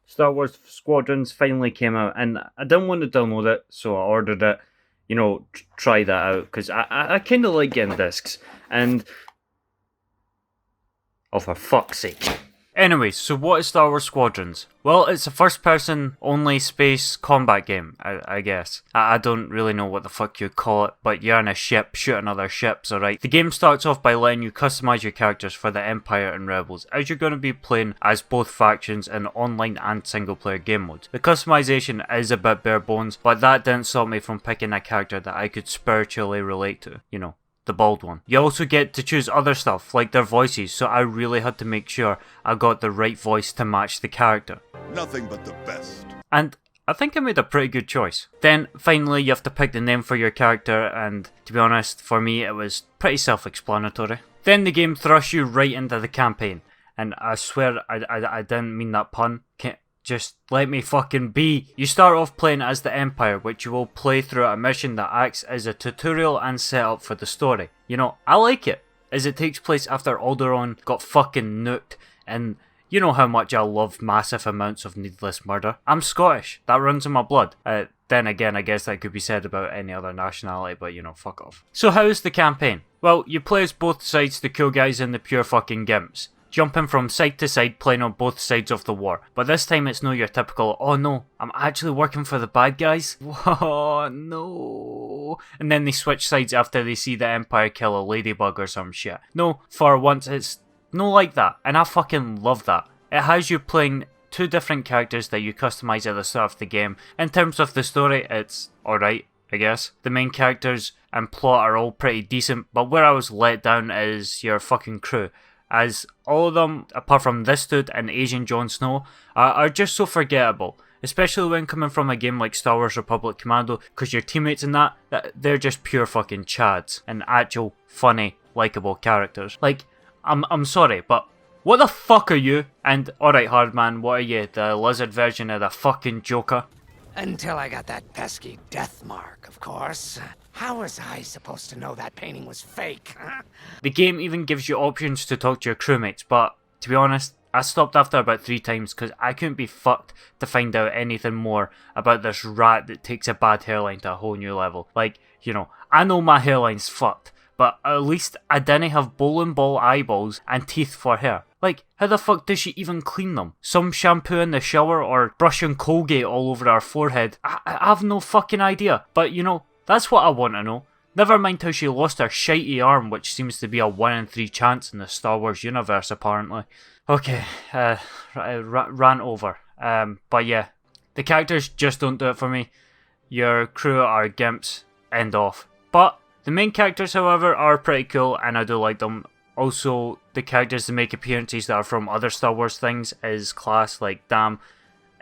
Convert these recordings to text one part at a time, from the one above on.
Star Wars Squadrons finally came out, and I didn't want to download it, so I ordered it. Try that out because I kind of like getting discs. And oh, for fuck's sake! Anyways, so what is Star Wars Squadrons? Well, it's a first-person only space combat game, I guess. I don't really know what the fuck you'd call it, but you're on a ship shooting other ships, alright? The game starts off by letting you customize your characters for the Empire and Rebels, as you're going to be playing as both factions in online and single-player game modes. The customization is a bit bare bones, but that didn't stop me from picking a character that I could spiritually relate to, the bald one. You also get to choose other stuff, like their voices, so I really had to make sure I got the right voice to match the character. Nothing but the best. And I think I made a pretty good choice. Then, finally, you have to pick the name for your character, and to be honest, for me, it was pretty self-explanatory. Then the game thrusts you right into the campaign, and I swear I didn't mean that pun. Just let me fucking be. You start off playing as the Empire, which you will play through a mission that acts as a tutorial and setup for the story. I like it, as it takes place after Alderaan got fucking nuked, and you know how much I love massive amounts of needless murder. I'm Scottish, that runs in my blood. Then again, I guess that could be said about any other nationality, but fuck off. So how is the campaign? Well, you play as both sides, the cool guys and the pure fucking gimps, jumping from side to side playing on both sides of the war. But this time it's no your typical, oh no, I'm actually working for the bad guys? Whoa, no. And then they switch sides after they see the Empire kill a ladybug or some shit. No, for once it's no like that, and I fucking love that. It has you playing two different characters that you customize at the start of the game. In terms of the story, it's alright, I guess. The main characters and plot are all pretty decent, but where I was let down is your fucking crew, as all of them, apart from this dude and Asian Jon Snow, are just so forgettable. Especially when coming from a game like Star Wars Republic Commando, because your teammates in that, they're just pure fucking chads and actual funny, likeable characters. Like, I'm sorry, but what the fuck are you? And alright, Hardman, what are you, the lizard version of the fucking Joker? Until I got that pesky death mark, of course. How was I supposed to know that painting was fake, huh? The game even gives you options to talk to your crewmates, but to be honest, I stopped after about 3 times because I couldn't be fucked to find out anything more about this rat that takes a bad hairline to a whole new level. Like, I know my hairline's fucked, but at least I didn't have bowling ball eyeballs and teeth for hair. Like, how the fuck does she even clean them? Some shampoo in the shower or brushing Colgate all over her forehead? I have no fucking idea, but that's what I want to know. Never mind how she lost her shitey arm, which seems to be a 1 in 3 chance in the Star Wars universe apparently. Okay, rant over. But yeah, the characters just don't do it for me. Your crew are gimps, end off. But the main characters, however, are pretty cool and I do like them. Also, the characters that make appearances that are from other Star Wars things is class, like damn,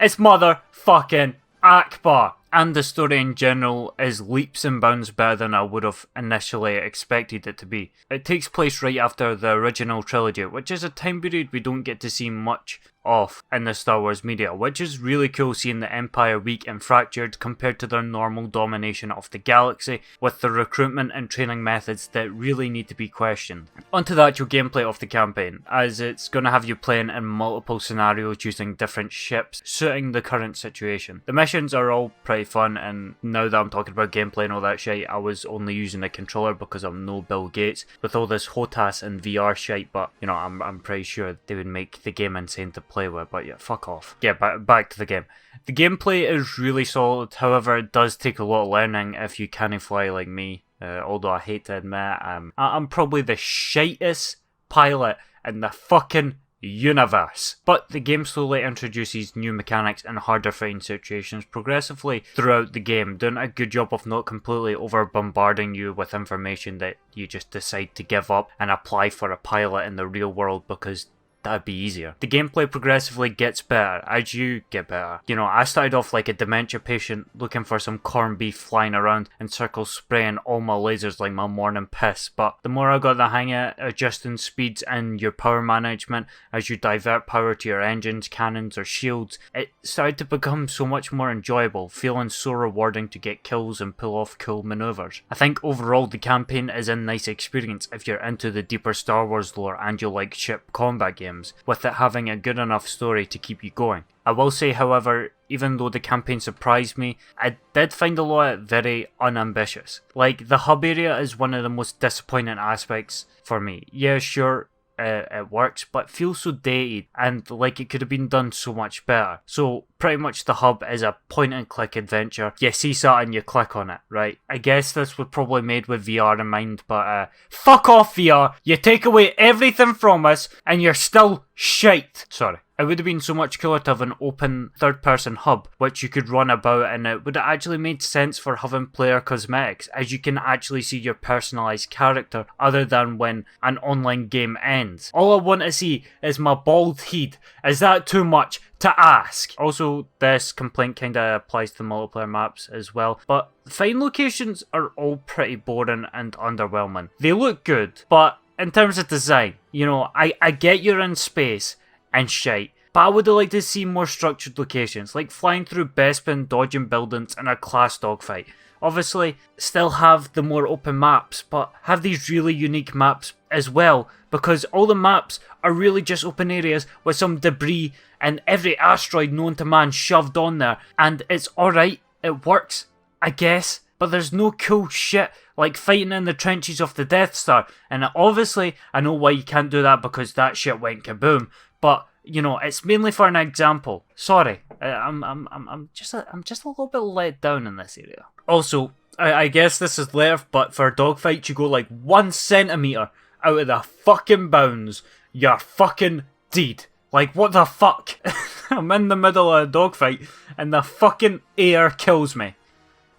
it's motherfucking Akbar! And the story in general is leaps and bounds better than I would have initially expected it to be. It takes place right after the original trilogy, which is a time period we don't get to see much of in the Star Wars media, which is really cool seeing the Empire weak and fractured compared to their normal domination of the galaxy, with the recruitment and training methods that really need to be questioned. Onto the actual gameplay of the campaign, as it's going to have you playing in multiple scenarios using different ships, suiting the current situation. The missions are all pretty fun, and now that I'm talking about gameplay and all that shit, I was only using a controller because I'm no Bill Gates with all this HOTAS and VR shit, but I'm pretty sure they would make the game insane to play with, but yeah, fuck off. Yeah, back to the game. The gameplay is really solid, however it does take a lot of learning if you can't fly like me, although I hate to admit I'm probably the shitest pilot in the fucking universe. But the game slowly introduces new mechanics and harder fighting situations progressively throughout the game, doing a good job of not completely over bombarding you with information that you just decide to give up and apply for a pilot in the real world because that'd be easier. The gameplay progressively gets better as you get better. I started off like a dementia patient looking for some corned beef flying around in circles spraying all my lasers like my morning piss, but the more I got the hang of it, adjusting speeds and your power management as you divert power to your engines, cannons or shields, it started to become so much more enjoyable, feeling so rewarding to get kills and pull off cool maneuvers. I think overall the campaign is a nice experience if you're into the deeper Star Wars lore and you like ship combat games. games, with it having a good enough story to keep you going. I will say, however, even though the campaign surprised me, I did find a lot of it very unambitious. Like, the hub area is one of the most disappointing aspects for me. Yeah, sure, it works, but feels so dated and like it could have been done so much better. So pretty much the hub is a point and click adventure. You see something, you click on it, right? I guess this was probably made with VR in mind, but fuck off VR! You take away everything from us and you're still shite! Sorry. It would have been so much cooler to have an open third-person hub which you could run about, and it would have actually made sense for having player cosmetics, as you can actually see your personalised character other than when an online game ends. All I want to see is my bald head. Is that too much to ask? Also, this complaint kind of applies to multiplayer maps as well, but fine locations are all pretty boring and underwhelming. They look good, but in terms of design, you know, I get you're in space and shite, but I would have liked to see more structured locations, like flying through Bespin, dodging buildings in a class dogfight. Obviously, still have the more open maps, but have these really unique maps as well, because all the maps are really just open areas with some debris and every asteroid known to man shoved on there, and it's alright, it works, I guess, but there's no cool shit like fighting in the trenches of the Death Star, and obviously I know why you can't do that because that shit went kaboom. But, you know, it's mainly for an example. Sorry, I'm just a little bit let down in this area. Also, I guess this is left, but for dogfights you go like 1 centimetre out of the fucking bounds. You're fucking dead. Like, what the fuck? I'm in the middle of a dogfight and the fucking air kills me.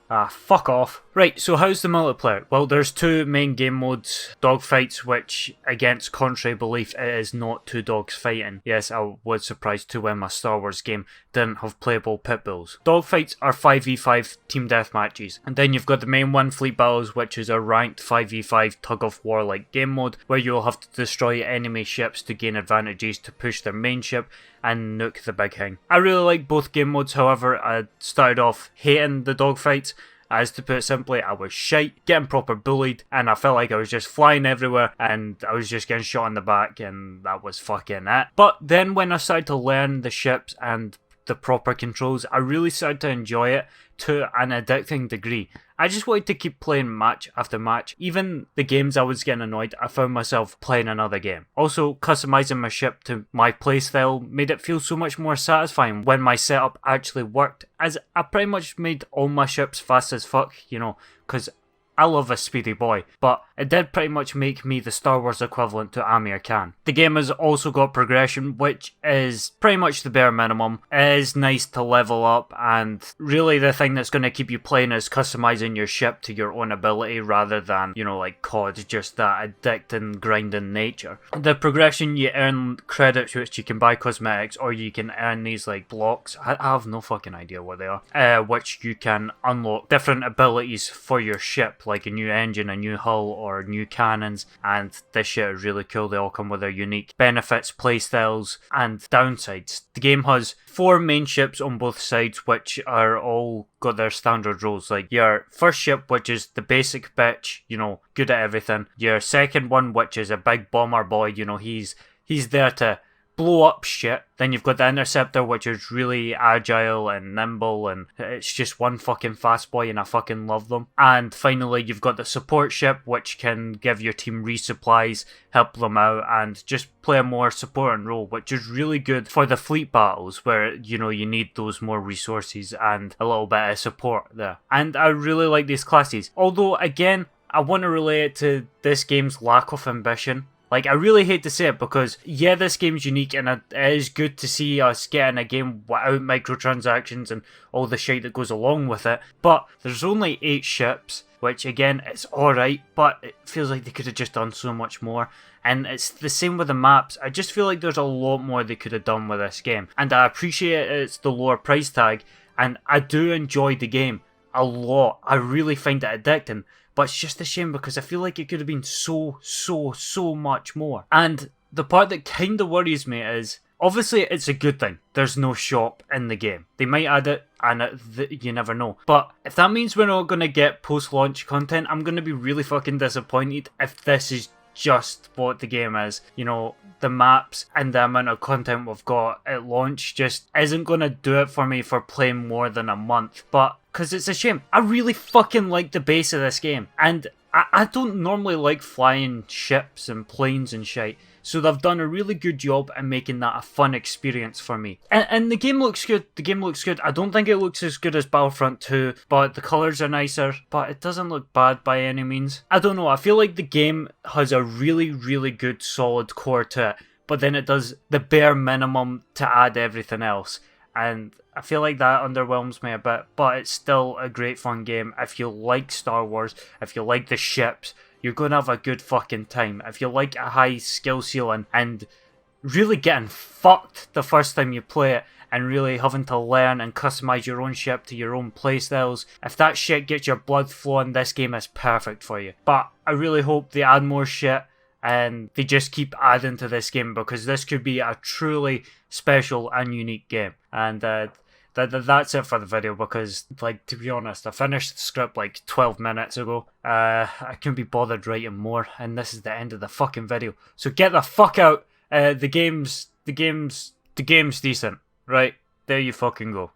Ah, fuck off. Right, so how's the multiplayer? Well, there's 2 main game modes. Dogfights, which, against contrary belief, it is not 2 dogs fighting. Yes, I was surprised too when my Star Wars game didn't have playable pit bulls. Dogfights are 5v5 team deathmatches. And then you've got the main one, Fleet Battles, which is a ranked 5v5 tug-of-war like game mode, where you'll have to destroy enemy ships to gain advantages to push their main ship and nuke the big thing. I really like both game modes, however, I started off hating the dogfights. As to put it simply, I was shite, getting proper bullied, and I felt like I was just flying everywhere, and I was just getting shot in the back, and that was fucking it. But then when I started to learn the ships and the proper controls, I really started to enjoy it to an addicting degree. I just wanted to keep playing match after match. Even the games I was getting annoyed, I found myself playing another game. Also, customizing my ship to my playstyle made it feel so much more satisfying when my setup actually worked, as I pretty much made all my ships fast as fuck, you know, because I love a speedy boy, but it did pretty much make me the Star Wars equivalent to Amir Khan. The game has also got progression, which is pretty much the bare minimum. It is nice to level up, and really the thing that's going to keep you playing is customizing your ship to your own ability rather than, you know, like COD, just that addicting, grinding nature. The progression, you earn credits which you can buy cosmetics, or you can earn these like blocks, I have no fucking idea what they are, which you can unlock different abilities for your ship, like a new engine, a new hull, or new cannons, and this shit is really cool. They all come with their unique benefits, playstyles, and downsides. The game has 4 main ships on both sides, which are all got their standard roles, like your first ship, which is the basic bitch, you know, good at everything. Your second one, which is a big bomber boy, you know, he's there to blow up shit. Then you've got the Interceptor, which is really agile and nimble, and it's just one fucking fast boy, and I fucking love them. And finally, you've got the support ship, which can give your team resupplies, help them out, and just play a more supporting role, which is really good for the fleet battles, where, you know, you need those more resources and a little bit of support there. And I really like these classes. Although, again, I want to relate it to this game's lack of ambition. Like, I really hate to say it because, yeah, this game's unique and it is good to see us getting a game without microtransactions and all the shit that goes along with it, but there's only 8 ships, which again, it's alright, but it feels like they could have just done so much more. And it's the same with the maps. I just feel like there's a lot more they could have done with this game. And I appreciate it's the lower price tag, and I do enjoy the game a lot. I really find it addicting. But it's just a shame because I feel like it could have been so much more. And the part that kind of worries me is, obviously it's a good thing there's no shop in the game. They might add it, and you never know. But if that means we're not going to get post-launch content, I'm going to be really fucking disappointed if this is just what the game is. You know, the maps and the amount of content we've got at launch just isn't going to do it for me for playing more than a month. But, because it's a shame. I really fucking like the base of this game. And I don't normally like flying ships and planes and shit. So they've done a really good job in making that a fun experience for me. And the game looks good. The game looks good. I don't think it looks as good as Battlefront 2, but the colours are nicer. But it doesn't look bad by any means. I don't know. I feel like the game has a really, really good solid core to it. But then it does the bare minimum to add everything else. And I feel like that underwhelms me a bit. But it's still a great fun game. If you like Star Wars, if you like the ships, you're going to have a good fucking time. If you like a high skill ceiling and really getting fucked the first time you play it and really having to learn and customize your own ship to your own playstyles, if that shit gets your blood flowing, this game is perfect for you. But I really hope they add more shit and they just keep adding to this game, because this could be a truly special and unique game. And that's it for the video, because, like, to be honest, I finished the script like 12 minutes ago. I couldn't be bothered writing more, and this is the end of the fucking video. So get the fuck out. The game's decent, right? There you fucking go.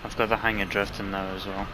I've got the hang of drifting now as well.